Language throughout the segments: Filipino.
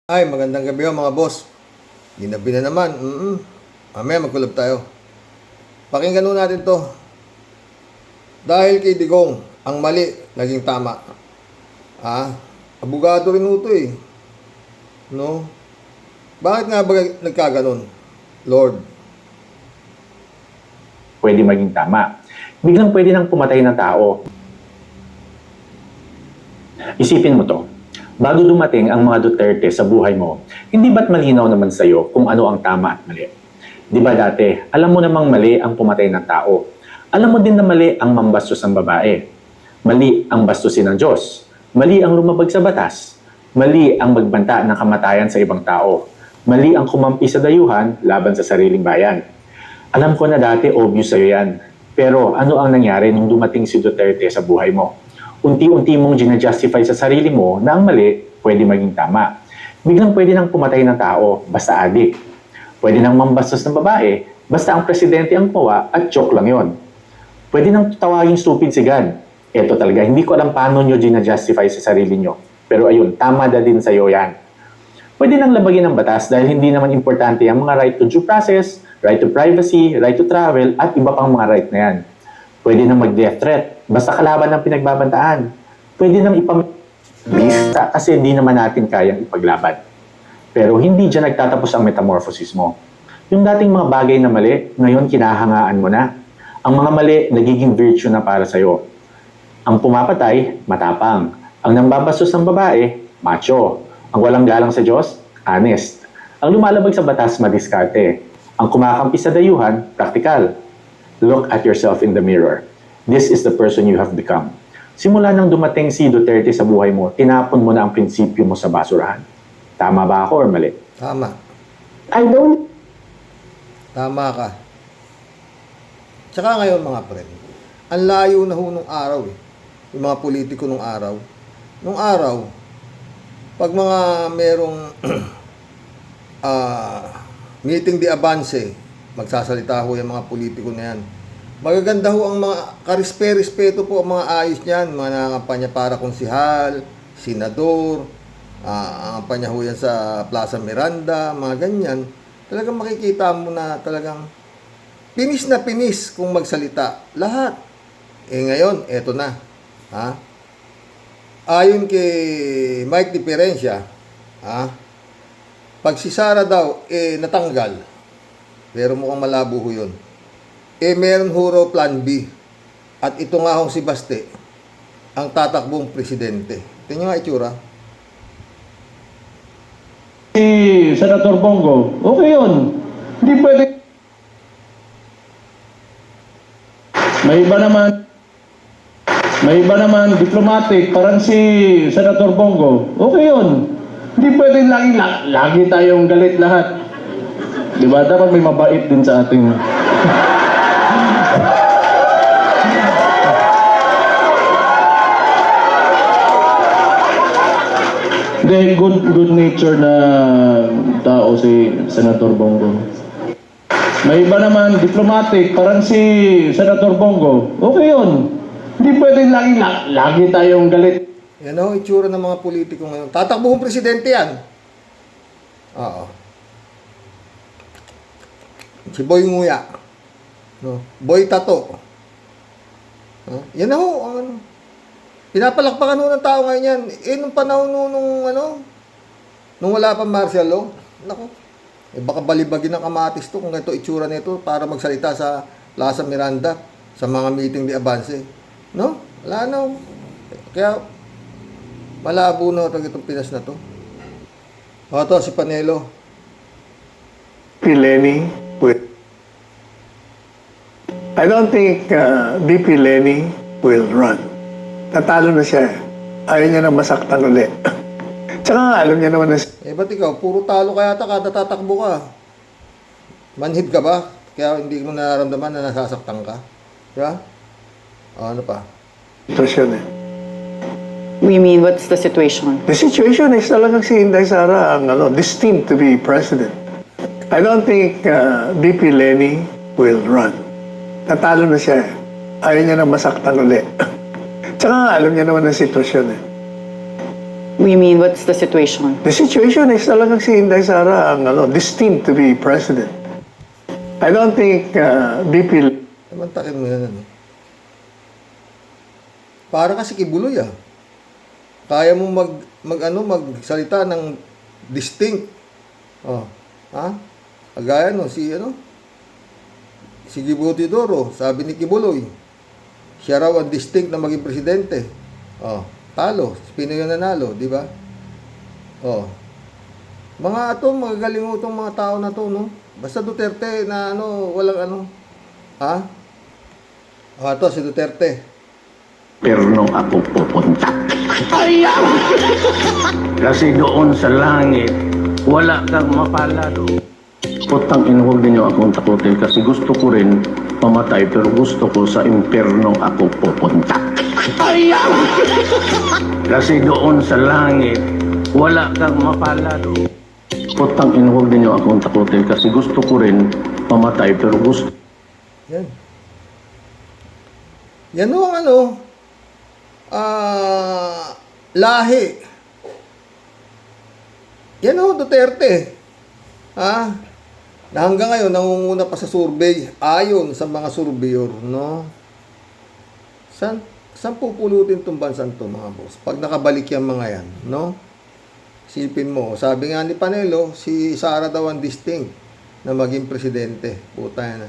Ay, magandang gabi ho mga boss. Ginabi na naman. Mamaya magkulab tayo. Pakinggan nun natin to. Dahil kay Digong, ang mali naging tama. Abogado rin ho to eh. No? Bakit nga ba nagkaganon? Lord. Pwede maging tama. Biglang pwede nang pumatay ng tao. Isipin mo to. Bago dumating ang mga Duterte sa buhay mo, hindi ba't malinaw naman sa'yo kung ano ang tama at mali? Di ba dati, alam mo namang mali ang pumatay ng tao. Alam mo din na mali ang mambastos ng babae. Mali ang bastusin ng Diyos. Mali ang lumabag sa batas. Mali ang magbanta ng kamatayan sa ibang tao. Mali ang kumampi sa dayuhan laban sa sariling bayan. Alam ko na dati obvious sa'yo yan. Pero ano ang nangyari nung dumating si Duterte sa buhay mo? Unti-unti mong ginajustify sa sarili mo na ang mali pwede maging tama. Biglang pwede nang pumatay ng tao, basta adik. Pwede nang mambastos ng babae, basta ang presidente ang kumawa at joke lang yon. Pwede nang tawaging stupid si God. Eto talaga, hindi ko alam paano nyo ginajustify sa sarili nyo. Pero ayun, tama na din sa'yo yan. Pwede nang labagin ng batas dahil hindi naman importante ang mga right to due process, right to privacy, right to travel, at iba pang mga right na yan. Pwede nang mag-death threat, basta kalaban ng pinagbabantaan. Pwede nang ipamista kasi hindi naman natin kayang ipaglaban. Pero hindi dyan nagtatapos ang metamorphosis mo. Yung dating mga bagay na mali, ngayon kinahangaan mo na. Ang mga mali, nagiging virtue na para sa'yo. Ang pumapatay, matapang. Ang nambabastos ng babae, macho. Ang walang galang sa Diyos, honest. Ang lumalabag sa batas, madiskarte. Ang kumakampi sa dayuhan, praktikal. Look at yourself in the mirror. This is the person you have become. Simula nang dumating si Duterte sa buhay mo, tinapon mo na ang prinsipyo mo sa basurahan. Tama ba ako or mali? Tama. I don't... Tama ka. Tsaka ngayon mga friend, ang layo na ho nung araw eh. Yung mga politiko nung araw. Nung araw, pag mga merong meeting de avance, magsasalita ho yung mga politiko na yan. Magaganda ho ang mga karispe-respeto po ang mga ayos niyan. Mga nangangampanya para konsihal, senador, ang kampanya ho yan sa Plaza Miranda, mga ganyan. Talagang makikita mo na talagang pinis na pinis kung magsalita. Lahat. Ngayon, eto na. Ayon kay Mike Diferencia, pag si Sara daw, natanggal, pero mukhang malabo ho yun. Meron ho raw plan B. At ito nga hong si Baste, ang tatakbong presidente. Tingnan nga itsura. Si Senator Bongo, okay yun. Hindi pwede. May iba naman, diplomatic, parang si Senator Bongo, okay yun. Hindi pwede lagi tayong galit lahat. Diba? Dapat may mabait din sa ating... Hindi, good nature na tao si Senator Bongo. May iba naman, diplomatic, parang si Senator Bongo, okay yun. Hindi pwede lagi tayong galit. Yan ho, itsura ng mga politiko ngayon. Tatakbong presidente yan. Oo. Si Boy Nguya. No? Boy Tato. Yan ho, ang ano. Pinapalakpakan ho ng tao ngayon yan. Nung panahon nung wala pa martial law, naku, baka balibagin ng kamatis to kung ganito itsura nito para magsalita sa Plaza Miranda sa mga meeting de avance. No? Wala na. Kaya, malabo na itong Pinas na to. To si Panelo. Lenny will. I don't think BP Lenny will run. Tatalo na siya. Ayaw niya na masaktan ulit. Tsaka nga, alam niya naman na... Ba't ikaw? Puro talo ka yata kada tatakbo ka. Manhid ka ba? Kaya hindi mo nararamdaman na nasasaktan ka. Diba? Ano pa? Situasyon eh. We mean, what's the situation? The situation is talagang si Inday Sara ang destined to be president. I don't think BP Lenny will run. Tatalo na siya. Ayaw niya na masaktan ulit. Tsaka nga, alam niya naman ang sitwasyon eh. We mean, what's the situation? The situation is talagang si Inday Sara ang destined to be president. I don't think BP Samantakin mo yan, ano. Para kasi kibuloy, ah. Kaya mo magsalita ng distinct. Oh, ha? Kagaya no, si Gibuti Doro, sabi ni Kibuloy, siya raw ang distinct na maging presidente. Oh, talo, si Pinoy ang nanalo, di ba? Oh. Magagaling itong mga tao na to, no? Basta Duterte na walang ha? Ito, si Duterte. Perno ako pupunta. Kasi doon sa langit, wala kang mapalado. Putang ina, huwag ninyo akong takutin kasi gusto ko rin mamatay pero gusto ko sa impyerno ako pupunta. Kasi doon sa langit, wala kang mapalado. Putang ina, huwag ninyo akong takutin kasi gusto ko rin mamatay pero gusto Yan. Yan ang lahi. Yan Duterte. Ha? Na hanggang ngayon, nangunguna pa sa survey, ayon sa mga surveyor, no? Saan pupulutin itong bansang to, mga boss? Pag nakabalik yung mga yan, no? Silpin mo, sabi nga ni Panelo, si Sara daw ang distinct na maging presidente. Puta na.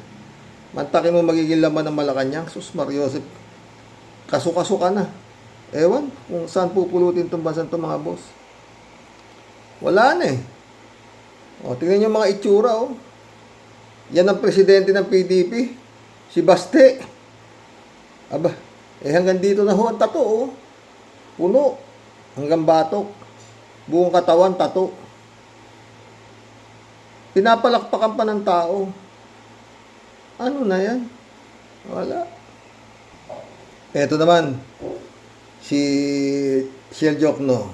Mantakin mo magiging laman ng Malacanang, sus Mariosep, kaso-kaso ka na. Ewan, kung saan pupulutin itong bansang to, mga boss. Wala na eh. O, tingnan nyo mga itsura, oh. Yan ang presidente ng PDP, si Baste. Aba, hanggang dito na ho ang tato, oh. Puno, hanggang batok. Buong katawan, tato. Pinapalakpakan pa ng tao. Ano na yan? Wala. Eto naman, si Shell Jokno.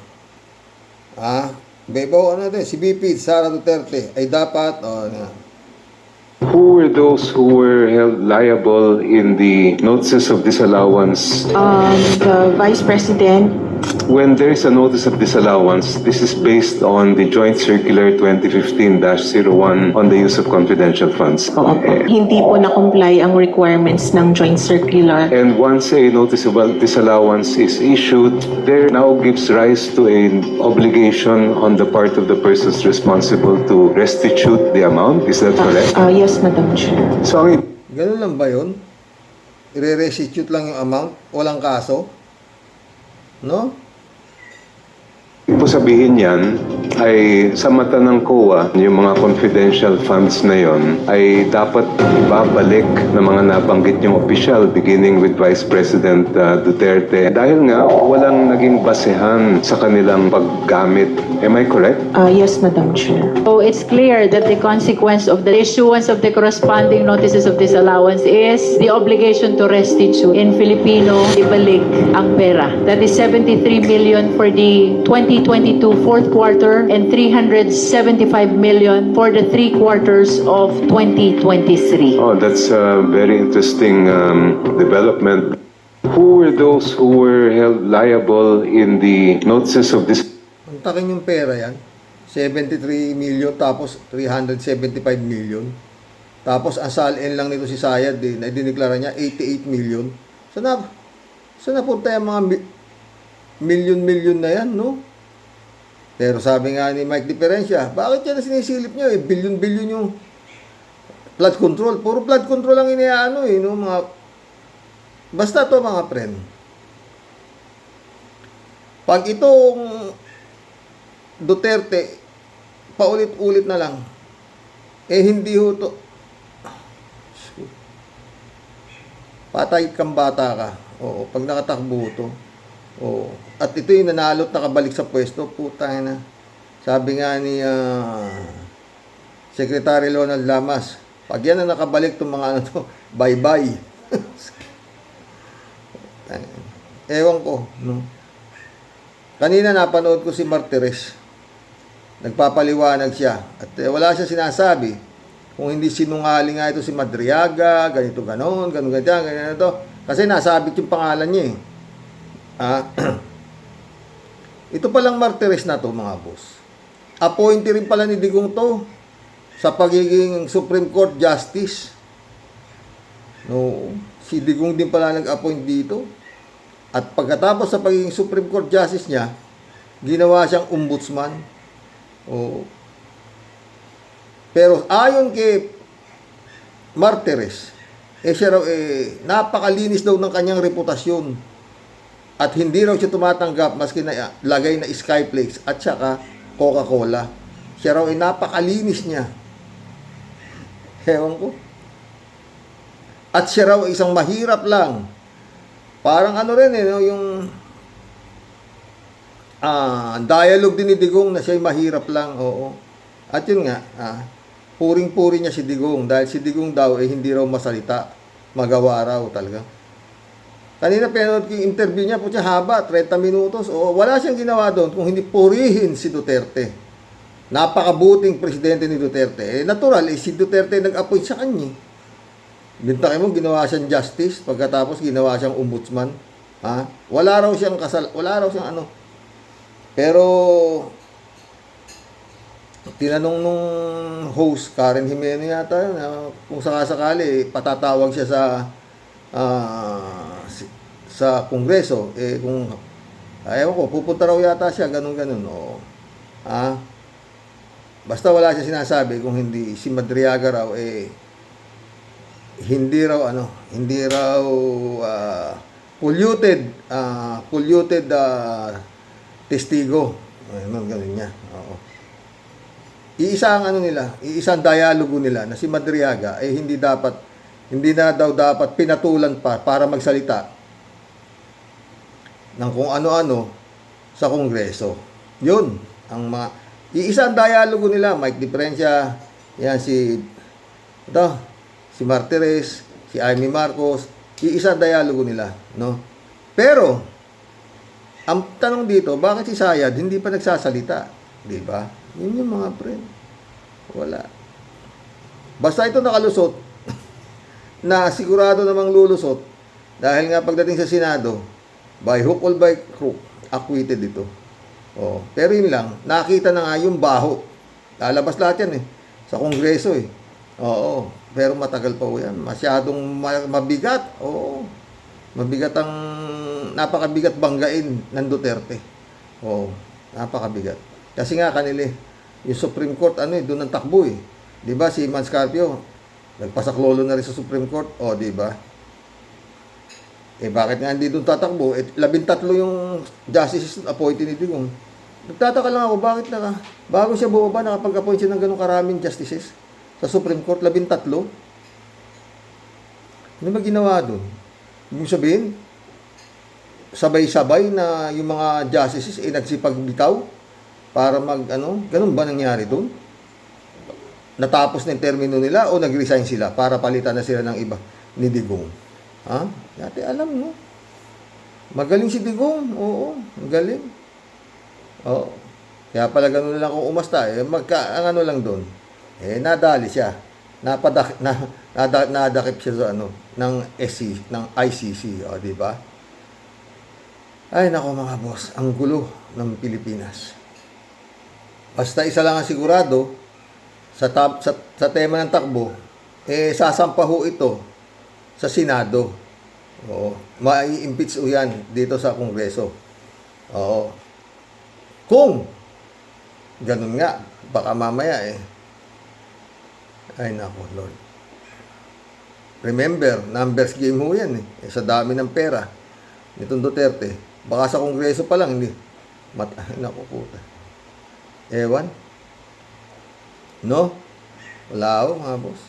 Bebo, si BP, Sara Duterte, ay dapat, Who were those who were held liable in the notices of disallowance? The Vice President. When there is a notice of disallowance, this is based on the Joint Circular 2015-01 on the use of confidential funds. Hindi po na-comply ang requirements ng Joint Circular. And once a notice of disallowance is issued, there now gives rise to an obligation on the part of the persons responsible to restitute the amount. Is that correct? Yes, Madam Chair. So, ganun lang ba yun? I-restitute lang yung amount? Walang kaso? No? Ibig sabihin yan ay sa mata ng COA, yung mga confidential funds na yon ay dapat babalik ng mga nabanggit yung opisyal beginning with Vice President Duterte dahil nga walang naging basehan sa kanilang paggamit. Am I correct? Yes, Madam Chair. So it's clear that the consequence of the issuance of the corresponding notices of disallowance is the obligation to restitute. In Filipino, ibalik ang pera. That is 73 million for the 2022 fourth quarter and 375 million for the 3 quarters of 2023. Oh, that's a very interesting development. Who were those who were held liable in the notices of this? Antakin yung pera yan. 73 million tapos 375 million. Tapos ang salin lang nito si Sayad na dineklara niya 88 million. Saan napunta yung mga million na yan, no? Pero sabi nga ni Mike Diferencia, bakit yan na sinisilip nyo? Billion yung flood control. Puro flood control ang iniaano no? Basta to mga friend. Pag itong Duterte, paulit-ulit na lang, hindi ho to. Patay kang bata ka. Oo, pag nakatakbo to. Oo. At ito yung nanalo at nakabalik sa pwesto, putang na. Sabi nga ni Secretary Ronald Lamas, pag yan na nakabalik itong mga bye-bye. Ewan ko, no? Kanina napanood ko si Martires. Nagpapaliwanag siya. At wala siya sinasabi. Kung hindi sinungaling nga ito si Madriaga, ganito, ganon, ganito. Kasi nasabit yung pangalan niya eh. Ito palang Martires na to, mga boss. Appointee rin pala ni Digong to sa pagiging Supreme Court Justice. No, si Digong din pala nag-appoint dito. At pagkatapos sa pagiging Supreme Court Justice niya, ginawa siyang ombudsman. Oo. Pero ayon kay Martires, siya raw napakalinis daw ng kanyang reputasyon. At hindi raw siya tumatanggap maski na lagay na Skyflakes at saka Coca-Cola. Siya raw napakalinis niya. Ewan ko. At siya raw isang mahirap lang. Parang ano rin no, yung dialogue din ni Digong na siya'y mahirap lang. Oo. At yun nga, puring-puri niya si Digong dahil si Digong daw hindi raw masalita. Magawa raw talaga. Kanina pinanood ko yung interview niya, putya haba, 30 minutos. O, wala siyang ginawa doon kung hindi purihin si Duterte. Napakabuting presidente ni Duterte. Natural, si Duterte nag-appoint sa kanya. Bintakin mo, ginawa siyang justice, pagkatapos ginawa siyang ombudsman. Ha? Wala raw siyang ano. Pero, tinanong nung host, Karen Jimeno yata, kung sakasakali, patatawag siya sa Kongreso, kung ayaw ko, pupunta raw yata siya, ganun-ganun. O, basta wala siya sinasabi kung hindi si Madriaga raw, hindi raw polluted testigo. Ganun niya. Oo. Iisang dialogo nila na si Madriaga hindi na daw dapat pinatulan pa para magsalita ng kung ano-ano sa Kongreso. Yun, iisang dialogo nila, Mike Diferencia, yan si Martires, si Amy Marcos, iisang dialogo nila, no? Pero ang tanong dito, bakit si Sayad hindi pa nagsasalita, di ba? Yun yung mga friend. Wala. Basta ito nakalusot, na sigurado namang lulusot, dahil nga pagdating sa Senado, by hook or by crook, acquitted ito. Oh, pero yun lang, nakita na nga yung baho. Lalabas lahat yan sa Kongreso Oo, pero matagal pa yan. Masyadong mabigat. Oo, mabigat napakabigat banggain ng Duterte. Oo, napakabigat. Kasi nga kanila yung Supreme Court, doon ang takbo Di ba si Mans Carpio, nagpasaklolo na rin sa Supreme Court. Di ba? Bakit nga hindi doon tatakbo? 13 yung justices appointed ni Digong. Nagtataka lang ako, bakit bago siya bumaba, nakapag-appoint siya ng ganun karaming justices sa Supreme Court, 13? Ano ba ginawa doon? Ibig sabihin, sabay-sabay na yung mga justices nagsipagbitaw para ganun ba nangyari doon? Natapos na yung termino nila o nag-resign sila para palitan na sila ng iba ni Digong? Dati alam mo. Magaling si Digong. Oo, magaling. Oo. Kaya pala ganun lang kung umasta. Ang ano lang doon. Nadali siya. Nadakip siya sa ng ICC. Di ba? Ay, nako mga boss. Ang gulo ng Pilipinas. Basta isa lang ang sigurado sa tema ng takbo, sasampaho ito sa Senado. Oo. Mai-impeach yan dito sa Kongreso. Oo. Kung ganun nga, baka mamaya ay nako, Lord. Remember, numbers game ho yan sa dami ng pera nitong Duterte. Baka sa Kongreso pa lang, hindi. Nako, puta. Ewan. No? Wala mga boss.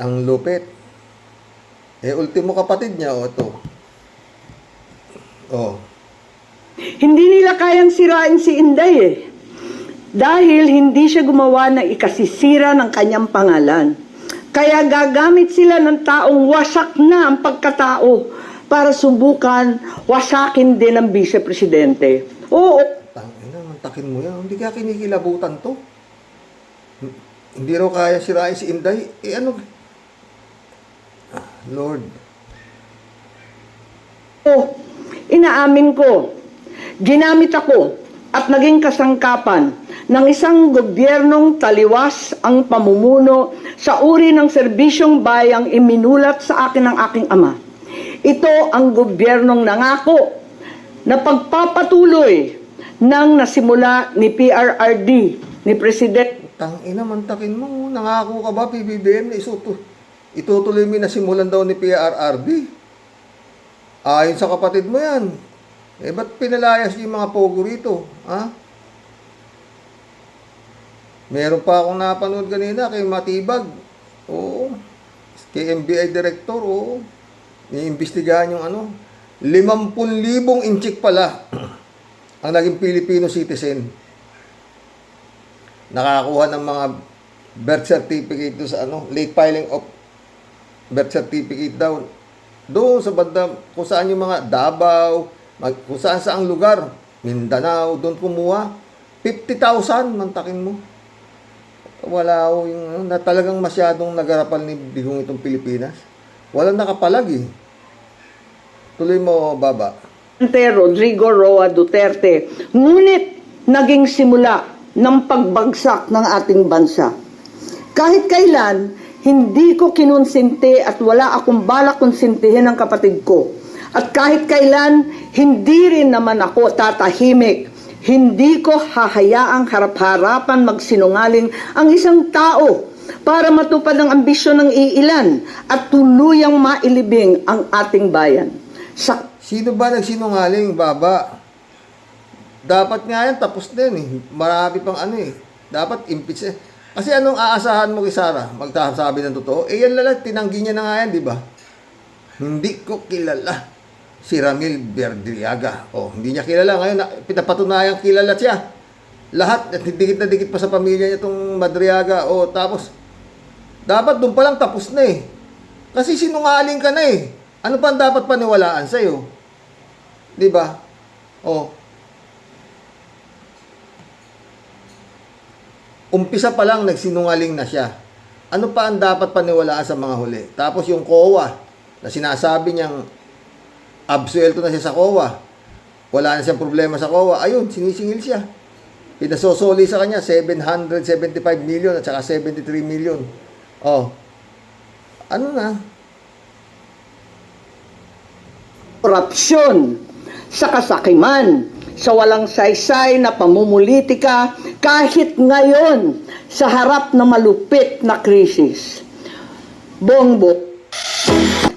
Ang lupit. Ultimo kapatid niya, ito. Hindi nila kayang sirain si Inday dahil hindi siya gumawa ng ikasisira ng kanyang pangalan. Kaya gagamit sila ng taong wasak na ang pagkatao para subukan wasakin din ang vice-presidente. Oo. Takin mo yan. Hindi kaya kinikilabutan to. Hindi raw kaya sirain si Inday. Lord. Inaamin ko, ginamit ako at naging kasangkapan ng isang gobyernong taliwas ang pamumuno sa uri ng serbisyong bayang iminulat sa akin ng aking ama. Ito ang gobyernong nangako na pagpapatuloy ng nasimula ni PRRD, ni President. Tangina, mantakin mo. Nangako ka ba, PBBM, na itutuloy mo na simulan daw ni PRRD? Ayon sa kapatid mo yan. Eh, ba't pinalayas yung mga pogo rito? Ha? Meron pa akong napanood kanina kay Matibag. Oo. Kay NBI Director, oo. Iimbestigahan yung 50,000 inchik pala ang naging Filipino citizen. Nakakuha ng mga birth certificate doon sa late filing of birth certificate daw. Doon sa banda, kung saan yung mga Davao, kung saan saang lugar, Mindanao, doon kumuha. 50,000, mantakin mo. Wala ho yung na talagang masyadong nagarapal ni Digong itong Pilipinas. Walang nakapalag eh. Tuloy mo, Baba. Rodrigo Roa Duterte, ngunit naging simula ng pagbagsak ng ating bansa. Kahit kailan, hindi ko kinonsinti at wala akong balak konsintihin ng kapatid ko. At kahit kailan, hindi rin naman ako tatahimik. Hindi ko hahayaang harap-harapan magsinungaling ang isang tao para matupad ang ambisyon ng iilan at tuluyang mailibing ang ating bayan. Sino ba nagsinungaling, Baba? Dapat nga yan, tapos din eh. Marami pang Dapat impeach eh. Kasi anong aasahan mo kay Sara? Magsasabi ng totoo? Eh yan lala, tinanggi niya na nga yan, di ba? Hindi ko kilala si Ramil Verdriaga. Oh, hindi niya kilala. Ngayon, pinapatunayan kilala siya. Lahat, at dikit na dikit pa sa pamilya niya itong Madriaga. Oh, tapos, dapat doon pa lang tapos na eh. Kasi sinungaling ka na eh. Ano pa ang dapat paniwalaan sa'yo? Di ba? Oh. Umpisa pa lang nagsinungaling na siya. Ano pa ang dapat paniwalaan sa mga huli? Tapos yung COA, na sinasabi niyang absuelto na siya sa COA. Wala na siyang problema sa COA. Ayun, sinisingil siya. Pinasosoli sa kanya 775 million at saka 73 million. Oh. Ano na? Korupsyon, sa kasakiman, sa walang saysay na pamumulitika kahit ngayon sa harap ng malupit na krisis. Bongbong,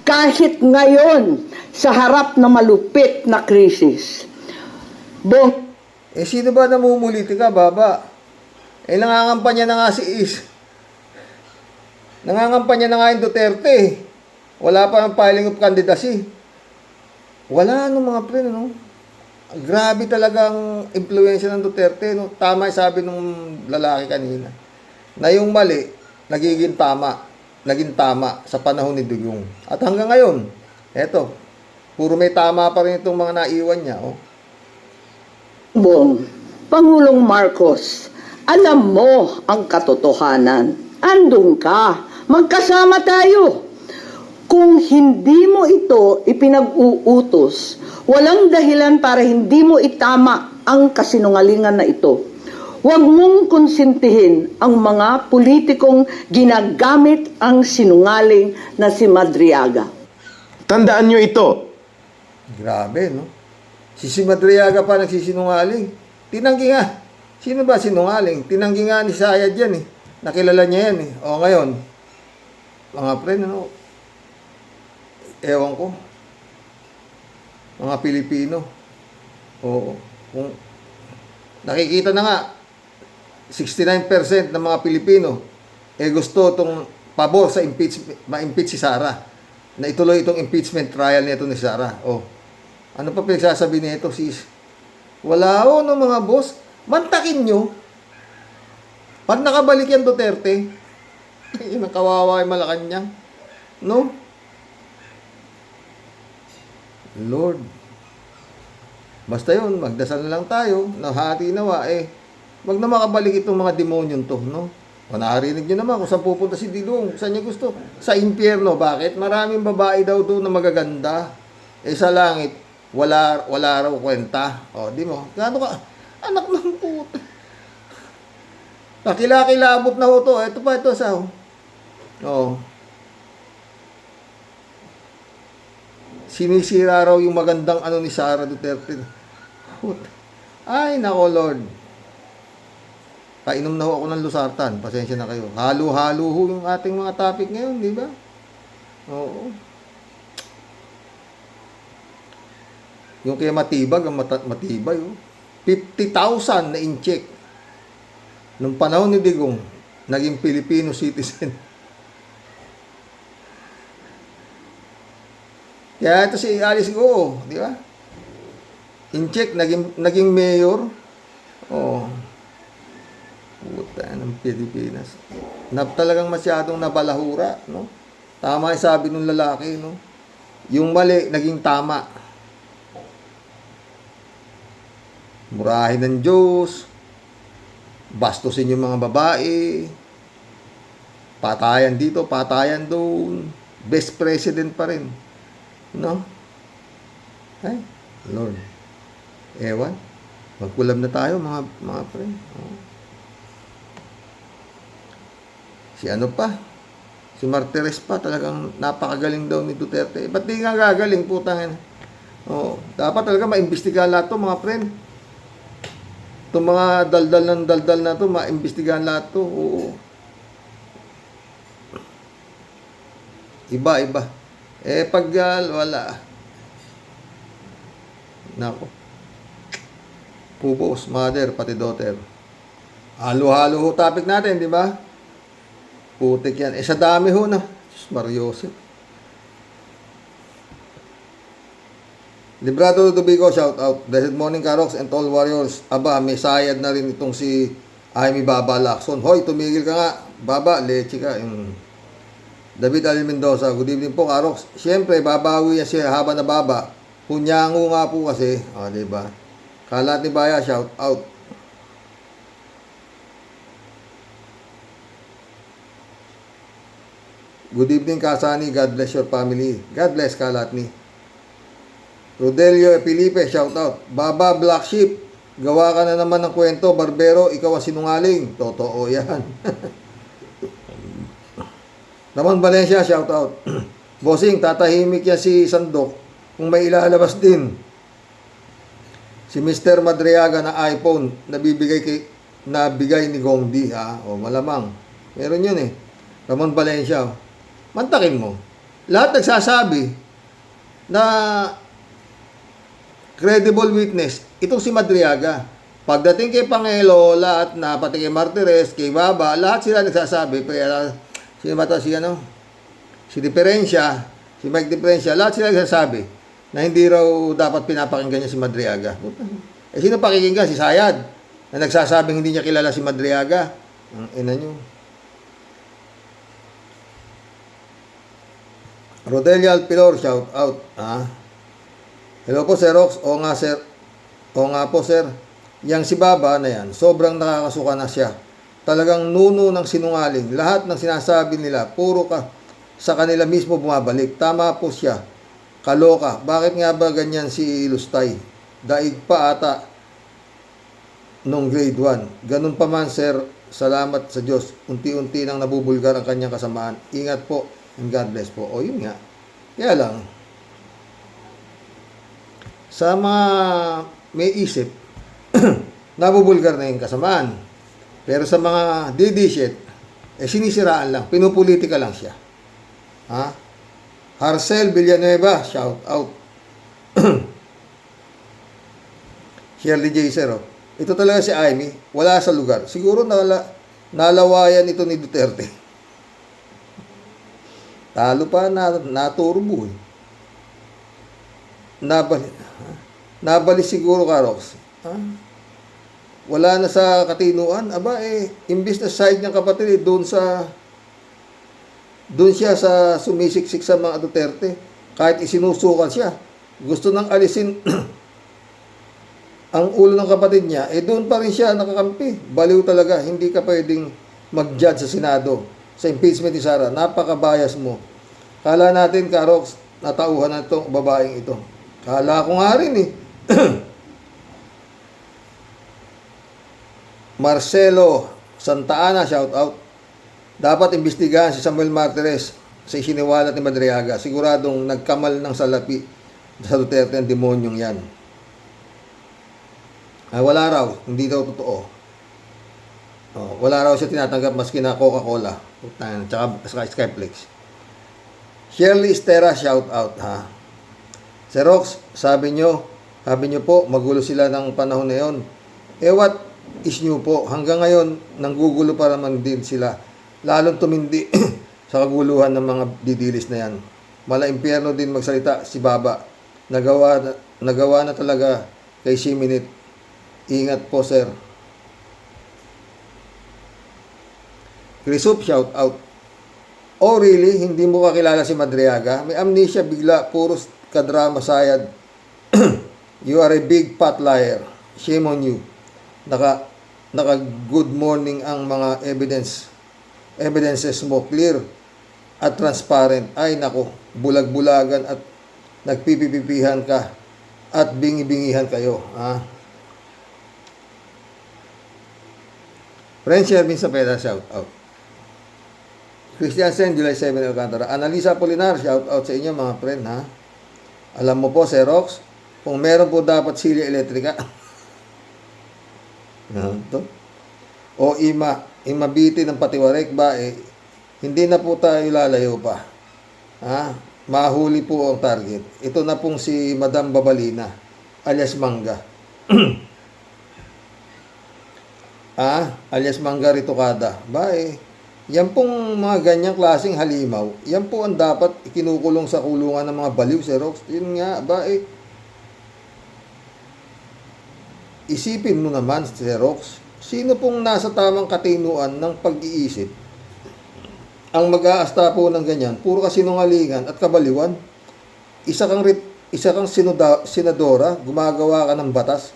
kahit ngayon sa harap ng malupit na krisis. Sino ba namumulitika, Baba? Nangangampanya na nga si Is. Nangangampanya na nga yung Duterte. Wala pa ang filing of candidacy. Wala mga pre, Grabe talagang impluwensya ng Duterte, Tama yung sabi ng lalaki kanina. Na yung mali, naging tama sa panahon ni Digong. At hanggang ngayon, eto, puro may tama pa rin itong mga naiwan niya, Pangulong Marcos, alam mo ang katotohanan. Andun ka. Magkasama tayo. Kung hindi mo ito ipinag-uutos, walang dahilan para hindi mo itama ang kasinungalingan na ito. Huwag mong konsintihin ang mga politikong ginagamit ang sinungaling na si Madriaga. Tandaan nyo ito. Grabe, Si Madriaga pa nagsisinungaling. Tinanggi nga. Sino ba sinungaling? Tinanggi nga ni Sayad yan eh. Nakilala niya yan eh. O ngayon, mga pre, ewan ko. Mga Pilipino. Oo. Kung nakikita na nga, 69% ng mga Pilipino gusto itong pabor sa ma-impeach si Sara. Na ituloy itong impeachment trial nito ni Sara. Oh. Ano pa pinagsasabi nito, sis? Wala mga boss. Mantakin nyo. Pag nakabalik yan Duterte, yun ang kawawa yung Malacanang. Lord. Basta yun, magdasal na lang tayo, nahati nawa wag na makabalik itong mga demonyon to, O narinig nyo naman kung saan pupunta si Digong, saan niya gusto? Sa impyerno. Bakit? Maraming babae daw doon na magaganda. Sa langit, wala raw kwenta. O, di mo, gaano ka, anak ng puta. Kakilakilabot na ho to. Ito pa, ito sa, o. Sinisira raw yung magandang ano ni Sara Duterte. Ay, nako Lord. Painom na ho ako ng Losartan. Pasensya na kayo. Halo-halo ho yung ating mga topic ngayon, di ba? Oo. Yung kaya matibag, ang matibay. Oh. 50,000 na in-check. Nung panahon ni Digong, naging Filipino citizen. Kaya ito si Alice Go, di ba? In-check, naging mayor. Oh. Puta ng Pilipinas. Talagang masyadong nabalahura, no? Tama yung sabi ng lalaki, no? Yung mali, naging tama. Murahin ng Diyos, bastusin yung mga babae, patayan dito, patayan doon, best president pa rin. No? Ay, Lord. Ewan. Magkulam na tayo, mga friend. Oh. Si ano pa? Si Martires pa, talagang napakagaling daw ni Duterte. Ba't di nga gagaling, putang? Oh, dapat talaga maimbestigahan lahat to, mga friend. Itong mga daldal na to, maimbestigahan lahat to. Oo. Iba. Pag wala. Nako. Pupos, mother, pati daughter. Halo-halo ho topic natin, di ba? Putik yan. Sa dami ho na. Mariosep. Librado Dubigo, shout out. Blessed morning, Karox and all warriors. Aba, may sayad na rin itong si Jaime Baba Lacson. Hoy, tumigil ka nga. Baba, leche ka. Yung David Ali Mendoza. Good evening po, Karox. Siyempre, babawi yan siya haba na baba. Punyango nga po kasi. O, diba? Kalat ni Baya, shout out. Good evening, Kasani. God bless your family. God bless, Kalatni. Rodelio Felipe, shout out. Baba Black Sheep, gawa ka na naman ng kwento. Barbero, ikaw ang sinungaling. Totoo yan. Ramon Valencia, shout out. Bossing, tatahimik yan si Sandok kung may ilalabas din. Si Mr. Madriaga na iPhone nabigay ni Gongdi. O malamang. Meron yun eh. Ramon Valencia. Mantakin mo. Lahat nagsasabi na credible witness, itong si Madriaga. Pagdating kay Pangelo, lahat na, pati kay Martires, kay Baba, lahat sila nagsasabi. Si Diferensya, si Mike Diferensya, lahat sila nagsasabi na hindi raw dapat pinapakinggan niya si Madriaga. Sino pakikinggan? Si Sayad, na nagsasabing hindi niya kilala si Madriaga. Ang ina nyo. Rodelia Alpilor, shout out. Hello po, Sir Rox. O nga, sir. O nga po, sir. Yang si Baba na yan, sobrang nakakasuka na siya. Talagang nuno ng sinungaling. Lahat ng sinasabi nila, puro ka sa kanila mismo bumabalik. Tama po siya. Kaloka. Bakit nga ba ganyan si Lustay? Daig pa ata nung grade 1. Ganun pa man, sir. Salamat sa Diyos. Unti-unti nang nabubulgar ang kanyang kasamaan. Ingat po. And God bless po. O yun nga. Kaya lang, sa mga may isip, nabubulgar na yung kasamaan. Pero sa mga didishit, sinisiraan lang. Pinupolitika lang siya. Harcel Villanueva, shout out. Shirley J. Zero. Ito talaga si Amy. Wala sa lugar. Siguro nalawayan ito ni Duterte. Talo pa naturbo eh. Nabali siguro, Karox. Wala na sa katinuan. Aba imbis na side ng kapatid, doon siya sa sumisiksik sa mga Duterte. Kahit isinusukan siya. Gusto nang alisin ang ulo ng kapatid niya, doon pa rin siya nakakampi. Baliw talaga. Hindi ka pwedeng mag-judge sa Senado sa impeachment ni Sara. Napaka-bias mo. Kala natin, Karox, natauhan na itong babaeng ito. Kala ko nga rin eh. Marcelo Santa Ana, shout out. Dapat imbestigahan si Samuel Martires sa isiniwalat ni Madriaga. Siguradong nagkamal ng salapi sa Duterte ang demonyong yan. Ay, wala raw. Hindi daw totoo. Oh, wala raw siya tinatanggap maski na Coca-Cola. Tsaka Skyflex. Shirley Estera, shout out ha. Xerox, sabi nyo po, magulo sila ng panahon na yon. What is new po? Hanggang ngayon, nanggugulo pa naman din sila. Lalong tumindi sa kaguluhan ng mga didilis na yan. Mala impyerno din magsalita si Baba. Nagawa na talaga kay Siminit. Ingat po, sir. Krisup, shout out. Oh, really? Hindi mo kakilala si Madriaga? May amnesia bigla, puros kadrama sayad. You are a big fat liar. Shame on you. Naka good morning ang mga evidences mo, clear at transparent. Ay nako, bulag-bulagan at nagpipipipihan ka at bingi-bingihan kayo. Friend Shervin Sapeda, shout out. Christian Sen, July 7, Alcantara. Analisa Polinar, shout out sa inyo mga friend ha. Alam mo po, Xerox, kung meron po dapat silya elektrika. O imabiti ng patiwarek ba, hindi na po tayo lalayo pa. Mahuli po ang target. Ito na pong si Madam Babalina, alias Mangga. Alias Mangga Ritokada. Yan pong mga ganyang klaseng halimaw, yan po ang dapat ikinukulong sa kulungan ng mga baliw, Xerox. Yun nga, isipin mo naman, Xerox, sino pong nasa tamang katinuan ng pag-iisip ang mag-aasta po ng ganyan? Puro kasinungalingan at kabaliwan. Isa kang senadora, gumagawa ka ng batas,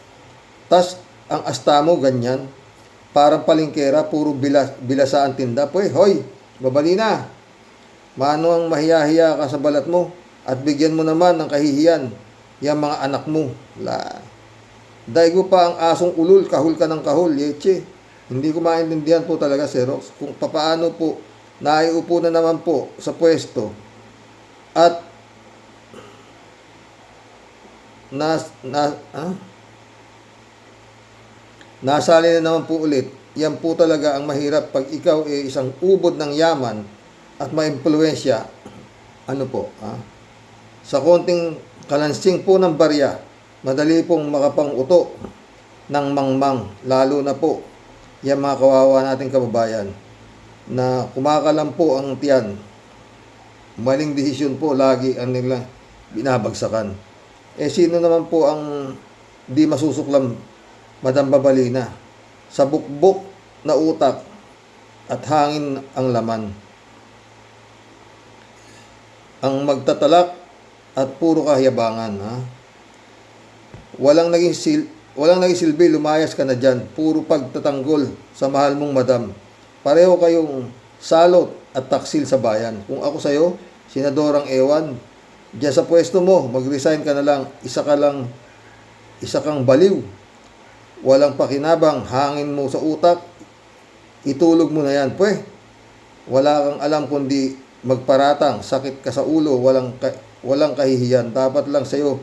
tas ang asta mo ganyan, parang palingkera, puro bilasaan tinda. Hoy, Babalina, mano ang mahiyahiya ka sa balat mo at bigyan mo naman ng kahihiyan yung mga anak mo. Daigo pa ang asong ulul, kahul ka ng kahul, yeche. Hindi ko maintindihan po talaga, Xerox, kung papaano po naiupo na naman po sa pwesto at nasali na naman po ulit. Yan po talaga ang mahirap pag ikaw isang ubod ng yaman at maimpluwensya. Sa konting kalansing po ng barya, madali pong makapanguto ng mangmang, lalo na po yan mga kawawa nating kababayan na kumakalam po ang tiyan. Maling desisyon po lagi ang nilang binabagsakan. Sino naman po ang di masusuklam, Madam Babalina? Sa bukbok na utak at hangin ang laman. Ang magtatalak at puro kahiyabangan. Walang naging silbi, lumayas ka na dyan. Puro pagtatanggol sa mahal mong madam. Pareho kayong salot at taksil sa bayan. Kung ako sa'yo, senadorang ewan, diyan sa pwesto mo, mag-resign ka na lang. Isa kang baliw. Walang pakinabang, hangin mo sa utak, itulog mo na yan. Wala kang alam kundi magparatang, sakit ka sa ulo, walang kahihiyan. Dapat lang sa'yo,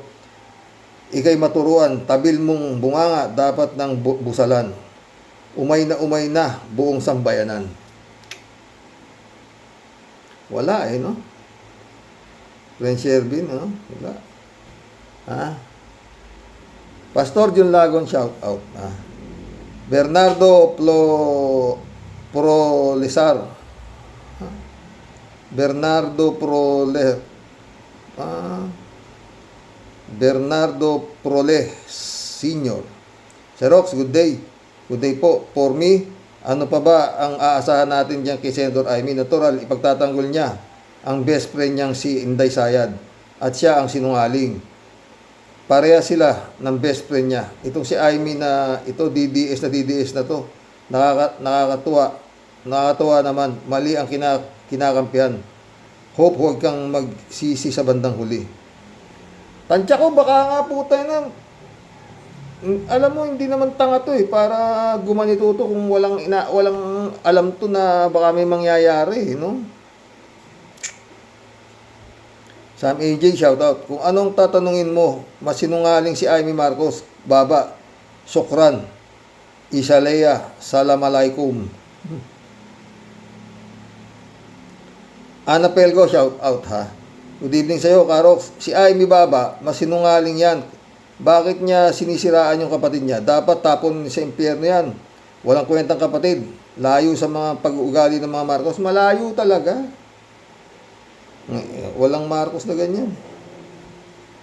ikay maturuan, tabil mong bunganga, dapat ng busalan. Umay na buong sambayanan. Wala no? Friend Shervin, wala. Pastor John Lagon, shout out. Bernardo Prolesar. Bernardo Prole Senior. Xerox, good day. Good day po. For me, ano pa ba ang aasahan natin diyan kay Senator Amy? Natural, ipagtatanggol niya ang best friend niyang si Inday Sayad at siya ang sinungaling. Pareha sila ng best friend niya. Itong si Amy na ito, DDS na to. Nakakatuwa naman. Mali ang kinakampihan. Hope huwag kang magsisi sa bandang huli. Tansya ko, baka nga puta na. Alam mo, hindi naman tanga to eh. Para gumanito to kung walang alam to na baka may mangyayari, no? Sam AJ, shoutout. Kung anong tatanungin mo, masinungaling si Amy Marcos, baba, sukran, Isaleya, salamalaikum. Ana Pelgo, shoutout ha. Good evening sa'yo, Karox. Si Amy Baba, masinungaling yan. Bakit niya sinisiraan yung kapatid niya? Dapat tapon sa impyerno yan. Walang kwentang kapatid. Layo sa mga pag-uugali ng mga Marcos. Malayo talaga. Walang Marcos na ganyan.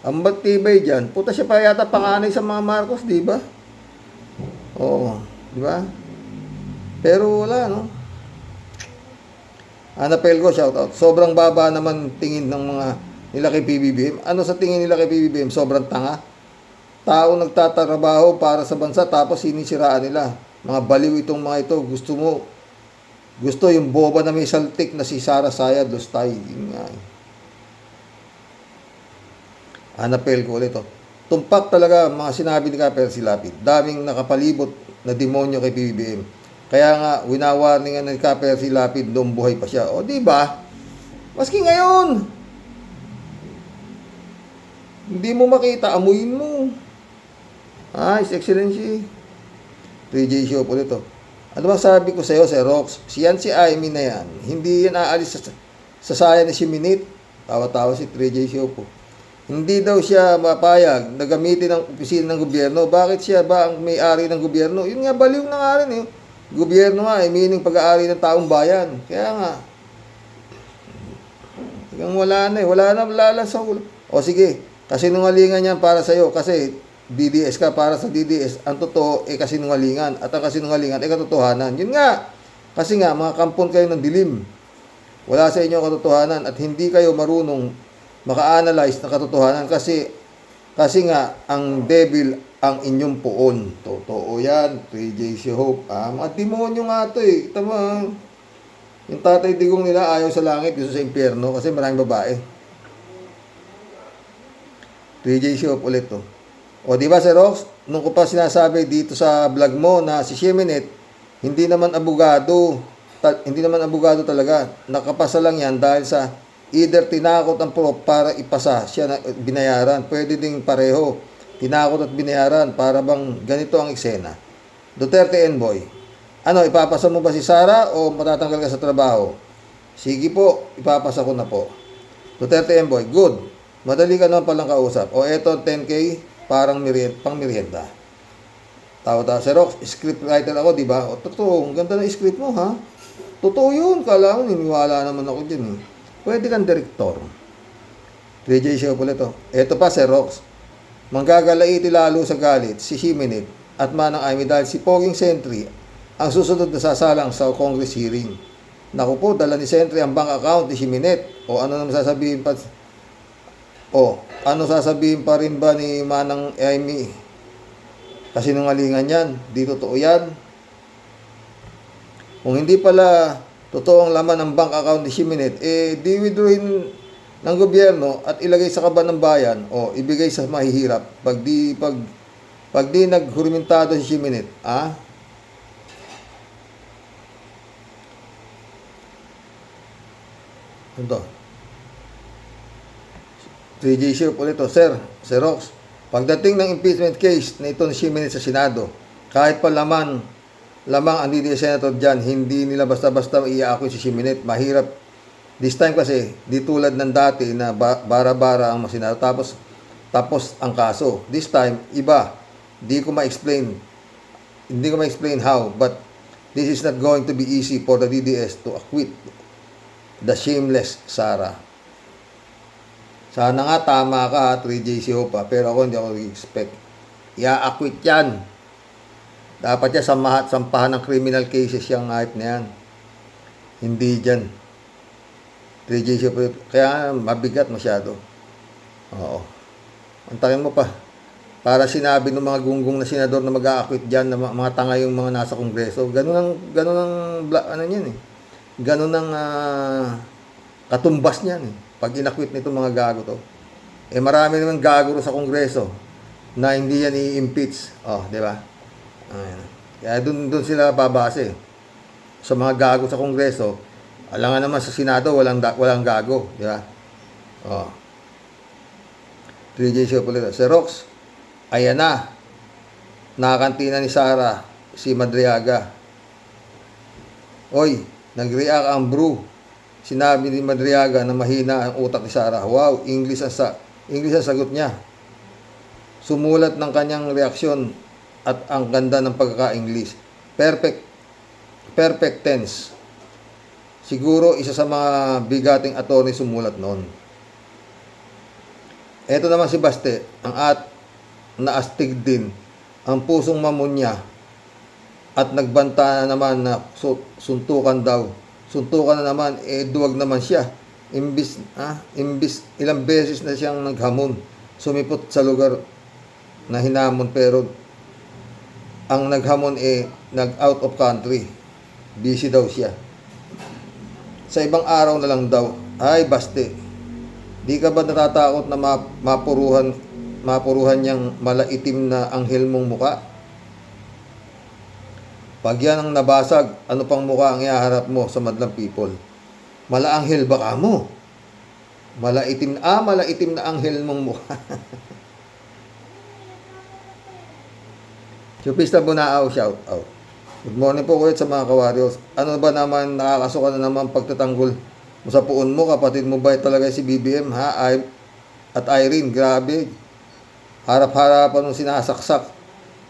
Ang batibay dyan, puta siya pa yata panganay sa mga Marcos, di ba? Oo, di ba? Pero wala, no? Ana Pelgo, shoutout. Sobrang baba naman tingin ng mga nila kay PBBM. Ano sa tingin nila kay PBBM? Sobrang tanga. Tao nagtatrabaho para sa bansa tapos sinisiraan nila. Mga baliw itong mga ito. Gusto yung boba na may saltik na si Sara Sayad Lustay. Yun nga. Anapel ko ulit. Tumpak talaga mga sinabi ni Kaper si Lapid. Daming nakapalibot na demonyo kay PBBM. Kaya nga, winawarningan ni Kaper si Lapid noong buhay pa siya. O, di ba? Maski ngayon, hindi mo makita, amuyin mo. His Excellency. 3J Show po nito. Ano bang sabi ko sa iyo, Sir Rox? Siyan si Amy na yan. Hindi yan aalis sa saya ni si Minit. Tawa-tawa si 3J Show po. Hindi daw siya mapayag na gamitin ang opisina ng gobyerno. Bakit siya ba ang may-ari ng gobyerno? Yun nga, baliw na nga rin eh. Gobyerno nga, meaning pag-aari ng taong bayan. Kaya nga, wala na eh. Wala sa ulo. O sige, kasinungalingan yan para sa iyo kasi DDS ka, para sa DDS, ang totoo ay kasinungalingan. At ang kasinungalingan ay katotohanan. Yun nga. Kasi nga, mga kampon kayo ng dilim. Wala sa inyo katotohanan at hindi kayo marunong maka-analyze ng katotohanan kasi nga, ang devil ang inyong poon. Totoo yan. 3J Hope. Mga demonyo nga ito eh. Tama. Yung tatay digong nila ayaw sa langit, gusto sa impyerno kasi maraming babae. 3J Hope ulit to. O di ba Sir Rox, nung ko pa sinasabi dito sa vlog mo na si Sheminet, hindi naman abogado talaga. Nakapasa lang yan dahil sa either tinakot ang prof para ipasa siya na binayaran. Pwede ding pareho. Tinakot at binayaran para bang ganito ang eksena. Duterte Envoy, ano, ipapasa mo ba si Sara o matatanggal ka sa trabaho? Sige po, ipapasa ko na po. Duterte Envoy, good. Madali ka naman palang kausap. O eto 10K, parang pang merienda. Tawa-tawa. Sir Rox, script writer ako, di ba? O, totoo, ang ganda ng script mo, ha? Totoo yun. Kala mo, niniwala naman ako dyan, eh. Pwede kang direktor. 3J Show pala ito. Eto pa, Sir Rox. Manggagalaiti lalo sa galit si Shiminit at Manang Amy dahil si Poging Sentry ang susunod na sasalang sa Congress hearing. Naku po, dala ni Sentry ang bank account ni Shiminit. O ano naman sasabihin pa? Ano sasabihin pa rin ba ni Manang Amy? Kasi nungalingan yan. Di totoo yan. Kung hindi pala totoo ang laman ng bank account ni Shiminit, di withdrawin ng gobyerno at ilagay sa kaban ng bayan o ibigay sa mahihirap pag di naghurimentado si Shiminit. Ito. 3J Show po nito, Sir Rox, pagdating ng impeachment case na ito ni Shiminit sa Senado, kahit pa lamang ang DDS Senator dyan, hindi nila basta-basta i-aako si Shiminit. Mahirap. This time kasi, di tulad ng dati na bara-bara ang Senado, tapos ang kaso. This time, iba. Hindi ko ma-explain how, but this is not going to be easy for the DDS to acquit the shameless Sara. Sana nga tama ka, 3J Hope, pero ako hindi ako expect. I-acquit yan. Dapat yan sampahan ng criminal cases yung hype na yan. Hindi dyan. 3J Hope, kaya mabigat masyado. Oo. Antakin mo pa. Para sinabi ng mga gunggong na senador na mag-a-acquit dyan, na mga tanga yung mga nasa kongreso. Ganun ang katumbas niyan eh. Pag inakwit nito mga gago to. Eh marami naman gaguro sa Kongreso na hindi yan i-impeach. Oh, di ba? Ayan. Kaya dun sila babase. Sa mga gago sa Kongreso, alangan naman sa Senado, walang gago. Di ba? Oh. 3J Siopolita. Si Rox, ayan na. Nakakantina ni Sara, si Madriaga. Oy, nag-react ang Bru. Sinabi ni Madriaga na mahina ang utak ni Sara. Wow, English ang sagot niya. Sumulat ng kanyang reaksyon at ang ganda ng pagkaka-English. Perfect tense. Siguro isa sa mga bigating attorney sumulat noon. Ito naman si Baste, naastig din ang pusong mamunya at nagbanta na naman na suntukan daw. Suntukan na naman, duwag naman siya. Imbis ilang beses na siyang naghamon. Sumipot sa lugar na hinamon pero ang naghamon nag-out of country. Busy daw siya. Sa ibang araw na lang daw. Ay, Baste, di ka ba natatakot na mapuruhan niyang malaitim na anghel mong muka? Pag yan ang nabasag, ano pang muka ang ihaharap mo sa madlang people? Malaanghel baka mo? Malaitim na anghel mong muka. Chupista Bunaaw, shout out. Good morning po ulit sa mga kawaryos. Ano ba naman nakakasuka na naman pagtatanggol mo sa puon mo? Kapatid mo ba talaga si BBM ha? At Irene, grabe. Harap-harapan nung sinasaksak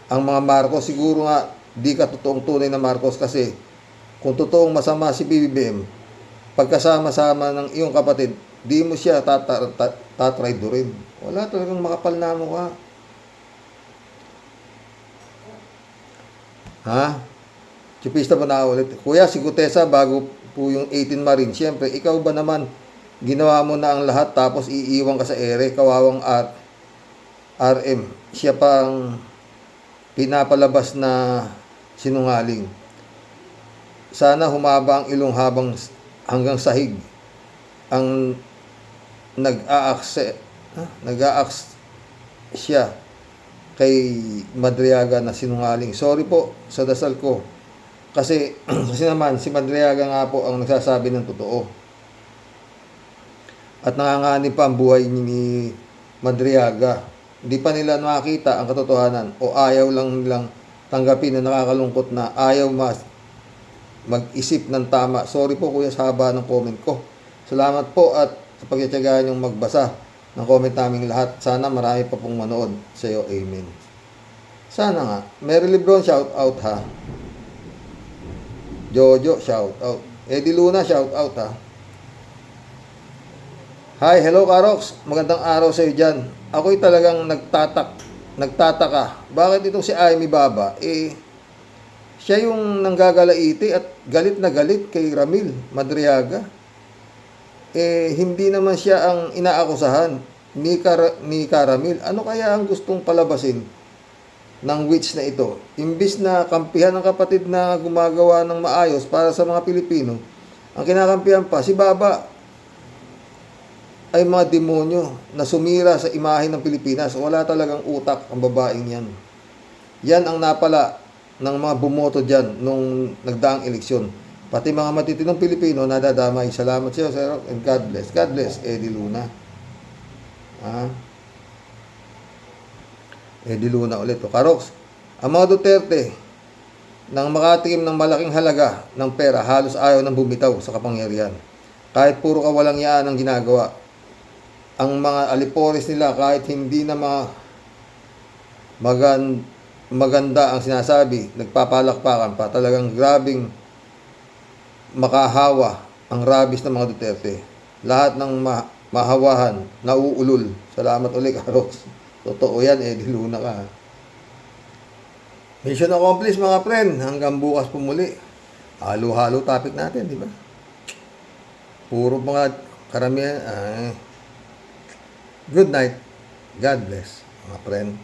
ang mga Marcos. Siguro nga di ka totoong tunay na Marcos kasi kung totoong masama si BBM, pagkasama-sama ng iyong kapatid, di mo siya tatraydorin. Wala talagang makapal na mukha. Ha? Chupista ba na ulit? Kuya, si Gutesa bago po yung 18 Marine. Siyempre, ikaw ba naman ginawa mo na ang lahat tapos iiwan ka sa ere? Kawawang RM. Siya pang pinapalabas na sinungaling. Sana humaba ang ilong habang hanggang sahig ang nag-a-accept siya kay Madriaga na sinungaling. Sorry po sa dasal ko. Kasi naman si Madriaga nga po ang nagsasabi ng totoo. At nanganganib pa ang buhay ni Madriaga. Hindi pa nila nakakita ang katotohanan o ayaw lang nilang tanggapin na nakakalungkot na ayaw mag-isip ng tama. Sorry po kuya sa haba ng comment ko. Salamat po at sa pagtitiyagaan yung magbasa ng comment naming lahat. Sana marami pa pong manood sa iyo. Amen. Sana nga. Mary Lebron, shout out ha. Jojo, shout out. Eddie Luna, shout out ha. Hi, hello Karox. Magandang araw sa iyo dyan. Ako'y talagang nagtataka. Bakit itong si Amy Baba? Siya yung nanggagalaiti at galit na galit kay Ramil Madriaga. Hindi naman siya ang inaakusahan ni Ramil. Ano kaya ang gustong palabasin ng witch na ito? Imbis na kampihan ng kapatid na gumagawa ng maayos para sa mga Pilipino, ang kinakampihan pa, si Baba ay mga demonyo na sumira sa imahe ng Pilipinas. Wala talagang utak ang babaeng yan. Yan ang napala ng mga bumoto dyan nung nagdaang eleksyon. Pati mga matitinong Pilipino nadadamay. Salamat sa iyo, Sir, and God bless. God bless, Eddie Luna. Eddie Luna ulit. Karox, ang mga Duterte nang makatikim ng malaking halaga ng pera, halos ayaw nang bumitaw sa kapangyarihan. Kahit puro kawalang yaan ang ginagawa. Ang mga alipores nila kahit hindi na maganda ang sinasabi, nagpapalakpakan pa. Talagang grabing makahawa ang rabis ng mga Duterte. Lahat ng mahawahan, nauulol. Salamat ulit, Karox. Totoo yan, Eddie Luna ka. Mission accomplished mga friend. Hanggang bukas po muli. Halo-halo topic natin, di ba? Puro mga karamihan. Good night. God bless, mga friend.